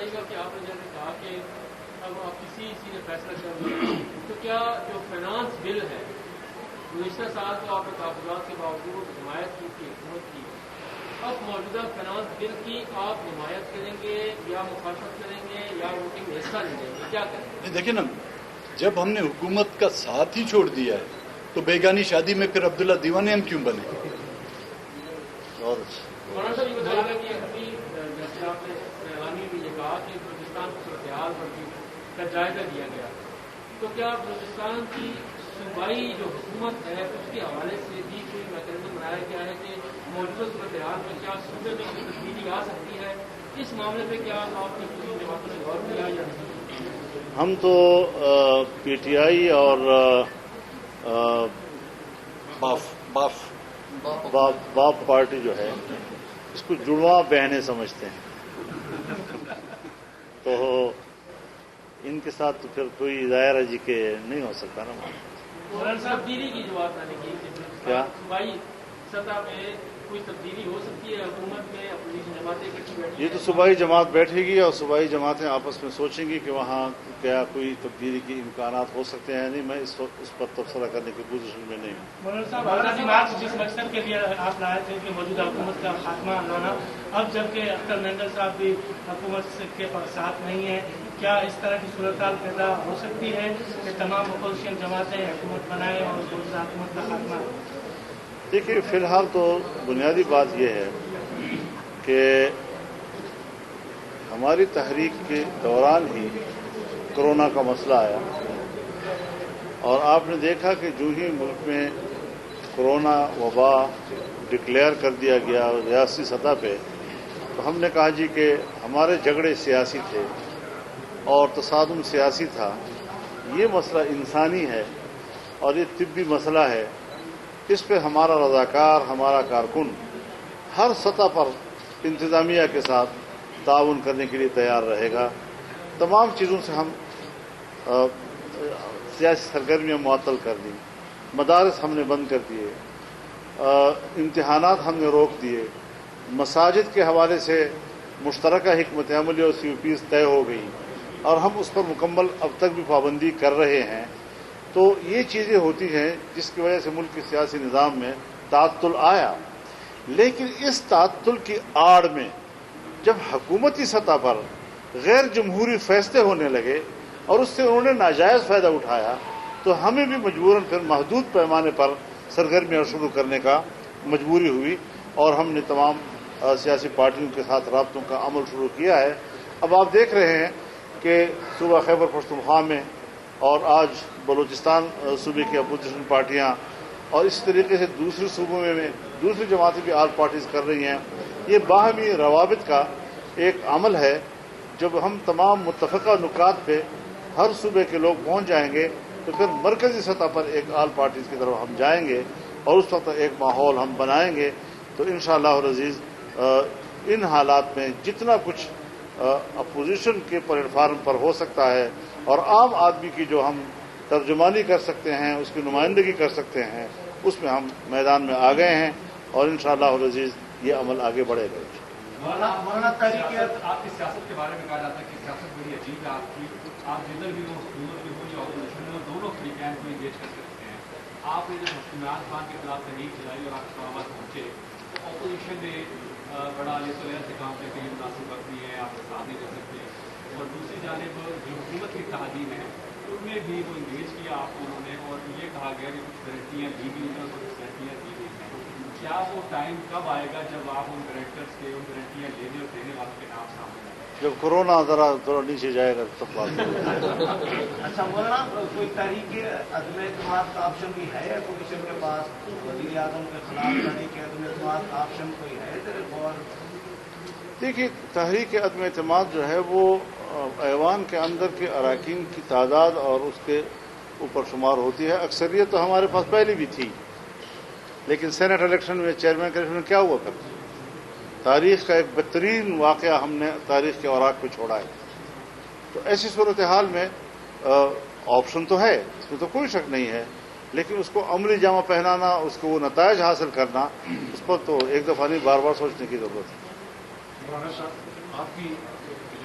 بتائیے گا کہ آپ نے جیسے کہا کہ اب آپ کسی نے فیصلہ کر لیا تو کیا جو فائنانس بل ہے گزشتہ سال تو آپ نے تحفظات کے باوجود حمایت کی تھی حکومت کی، اب موجودہ فائنانس بل کی آپ حمایت کریں گے یا مخالفت کریں گے یا ووٹنگ میں حصہ نہیں لیں گے، کیا کریں گے؟ دیکھیں نا، جب ہم نے حکومت کا ساتھ ہی چھوڑ دیا ہے تو بیگانی شادی میں پھر عبداللہ دیوانے ہم کیوں بنے؟ مولانا صاحب یہ بتائیے گا کہ ابھی جیسے آپ نے اعلامی میں یہ کہا کہ بلوچستان کی صورتحال کا جائزہ لیا گیا، تو کیا بلوچستان کی صوبائی جو حکومت ہے اس کے حوالے سے بھی کوئی میکینزم بنایا گیا ہے کہ موجودہ صورتحال میں کیا صوبے میں کوئی تبدیلی آ سکتی ہے؟ اس معاملے پہ کیا آپ کی کسی جماعتوں نے غور کیا یا نہیں؟ ہم تو پی ٹی آئی اور باپ پارٹی جو ہے اس کو جڑواں بہنیں سمجھتے ہیں، تو ان کے ساتھ تو پھر کوئی ظاہر ہے جی کہ نہیں ہو سکتا نا۔ مولانا صاحب تبدیلی کی جو بات میں نے کی کیا صوبائی سطح پہ کوئی تبدیلی ہو سکتی ہے حکومت میں اپوزیشن جماعتیں اکٹھی بیٹھی یہ تو صوبائی جماعت بیٹھے گی اور صوبائی جماعتیں آپس میں سوچیں گی کہ وہاں کیا کوئی تبدیلی کے امکانات ہو سکتے ہیں یا نہیں۔ میں اس وقت اس پر تبصرہ کرنے کی پوزیشن میں نہیں ہوں۔ مولانا صاحب آزادی مارچ جس مقصد کے لیے آپ لائے تھے کہ موجودہ حکومت کا خاتمہ لانا، اب جبکہ اختر مینگل صاحب بھی حکومت کے ساتھ نہیں ہیں، کیا اس طرح کی صورتحال پیدا ہو سکتی ہے کہ تمام اپوزیشن جماعتیں حکومت بنائیں اور موجودہ حکومت کا خاتمہ؟ دیکھیے، فی الحال تو بنیادی بات یہ ہے کہ ہماری تحریک کے دوران ہی کرونا کا مسئلہ آیا، اور آپ نے دیکھا کہ جو ہی ملک میں کرونا وبا ڈکلیئر کر دیا گیا ریاستی سطح پہ، تو ہم نے کہا جی کہ ہمارے جھگڑے سیاسی تھے اور تصادم سیاسی تھا، یہ مسئلہ انسانی ہے اور یہ طبی مسئلہ ہے، اس پہ ہمارا رضاکار، ہمارا کارکن ہر سطح پر انتظامیہ کے ساتھ تعاون کرنے کے لیے تیار رہے گا۔ تمام چیزوں سے ہم سیاسی سرگرمیاں معطل کر دیں، مدارس ہم نے بند کر دیے، امتحانات ہم نے روک دیے، مساجد کے حوالے سے مشترکہ حکمت عملی اور سی او پیز طے ہو گئی اور ہم اس پر مکمل اب تک بھی پابندی کر رہے ہیں۔ تو یہ چیزیں ہوتی ہیں جس کی وجہ سے ملک کے سیاسی نظام میں تعطل آیا، لیکن اس تعطل کی آڑ میں جب حکومتی سطح پر غیر جمہوری فیصلے ہونے لگے اور اس سے انہوں نے ناجائز فائدہ اٹھایا، تو ہمیں بھی مجبوراً پھر محدود پیمانے پر سرگرمیاں شروع کرنے کا مجبوری ہوئی، اور ہم نے تمام سیاسی پارٹیوں کے ساتھ رابطوں کا عمل شروع کیا ہے۔ اب آپ دیکھ رہے ہیں کہ صوبہ خیبر پختونخوا میں اور آج بلوچستان صوبے کی اپوزیشن پارٹیاں اور اس طریقے سے دوسرے صوبوں میں دوسری جماعتیں بھی آل پارٹیز کر رہی ہیں، یہ باہمی روابط کا ایک عمل ہے۔ جب ہم تمام متفقہ نکات پہ ہر صوبے کے لوگ پہنچ جائیں گے تو پھر مرکزی سطح پر ایک آل پارٹیز کی طرف ہم جائیں گے اور اس وقت ایک ماحول ہم بنائیں گے۔ تو انشاءاللہ العزیز ان حالات میں جتنا کچھ اپوزیشن کے پلیٹ فارم پر ہو سکتا ہے اور عام آدمی کی جو ہم ترجمانی کر سکتے ہیں، اس کی نمائندگی کر سکتے ہیں، اس میں ہم میدان میں آ گئے ہیں اور انشاءاللہ العزیز یہ عمل آگے بڑھے گا۔ مولانا آپ کی سیاست کے بارے میں کہا جاتا ہے کہ سیاست بڑی عجیب ہے آپ جدھر بھی ہو، حکومت بھی ہو یا اپوزیشن میں ہو، دونوں فریقین کو انگیج کر سکتے ہیں۔ آپ نے جب عمران خان کے خلاف تحریک چلائی اور آپ اسلام آباد پہنچے، اپوزیشن نے بڑا یہ تو سے کام کرتے ہیں، مناسب وقت نہیں ہے، آپ کا ساتھ نہیں کر سکتے، اور دوسری جانب جو حکومت کی تعلیم ہے ان میں بھی وہ انگیج کیا آپ کو انہوں نے، اور یہ کہا گیا کہ کچھ گارنٹیاں دی گئی ہیں اور کچھ گارنٹیاں دی گئی ہیں۔ کیا وہ ٹائم کب آئے گا جب آپ ان گارنٹرس کے ان گارنٹیاں لینے اور دینے والوں کے نام سامنے آئے؟ جب کورونا ذرا نیچے جائے گا تب بات اچھا مولانا، کوئی تحریک عدم اعتماد کا آپشن بھی ہے اپوزیشن کے پاس؟ وزیر اعظم کے خلاف تحریک عدم اعتماد کا آپشن کوئی ہے تیرے غور؟ دیکھیے، تحریک عدم اعتماد جو ہے وہ ایوان کے اندر کے اراکین کی تعداد اور اس کے اوپر شمار ہوتی ہے۔ اکثریت تو ہمارے پاس پہلے بھی تھی، لیکن سینٹ الیکشن میں، چیئرمین کے الیکشن میں کیا ہوا کرتا؟ تاریخ کا ایک بہترین واقعہ ہم نے تاریخ کے اوراق پہ چھوڑا ہے۔ تو ایسی صورتحال میں آپشن تو ہے، اس میں تو کوئی شک نہیں ہے، لیکن اس کو عملی جامہ پہنانا، اس کو وہ نتائج حاصل کرنا، اس پر تو ایک دفعہ نہیں بار بار سوچنے کی ضرورت ہے۔ مولانا صاحب، آپ کی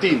3।